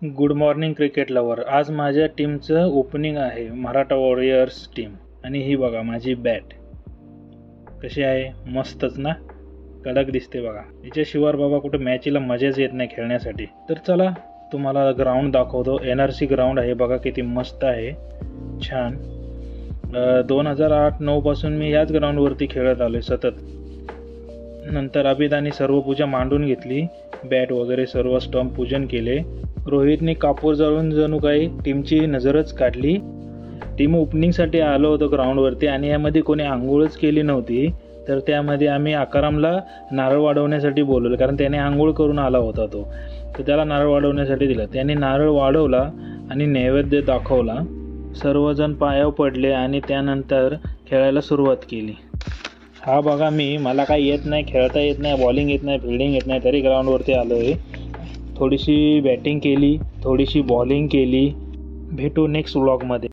Good morning cricket lover. आज माझ्या टीमचं opening आहे, मराठा वॉरियर्स टीम. आणि ही बघा माझी बॅट कशी आहे, मस्तच ना, कडक दिसते बघा. याच्याशिवाय बाबा कुठे मॅचला मजाच येत नाही खेळण्यासाठी. तर चला तुम्हाला ग्राउंड दाखवतो. NRC ग्राउंड आहे बघा, किती मस्त आहे, छान. 2008-9 पासून मी याच ग्राउंडवरती खेळत आलो सतत. नंतर अभिदानी सर्व पूजा मांडून घेतली, बॅट वगैरे सर्व स्टंप पूजन केले. रोहितने कापूर जळून जणू काही टीमची नजरच काढली. टीम ओपनिंगसाठी आलो होतो ग्राउंडवरती आणि यामध्ये कोणी आंघोळच केली नव्हती. तर त्यामध्ये आम्ही आकारामला नारळ वाढवण्यासाठी बोलवलं, कारण त्याने आंघोळ करून आला होता तो. तर त्याला नारळ वाढवण्यासाठी दिलं. त्याने नारळ वाढवला आणि नैवेद्य दाखवला. सर्वजण पायावर पडले आणि त्यानंतर खेळायला सुरुवात केली. हा बघा मला काही येत नाही, खेळता येत नाही, बॉलिंग येत नाही, फिल्डिंग येत नाही, तरी ग्राउंडवरती आलो आहे. थोडीशी बॅटिंग केली, थोडीशी बॉलिंग केली. भेटू नेक्स्ट व्लॉगमध्ये.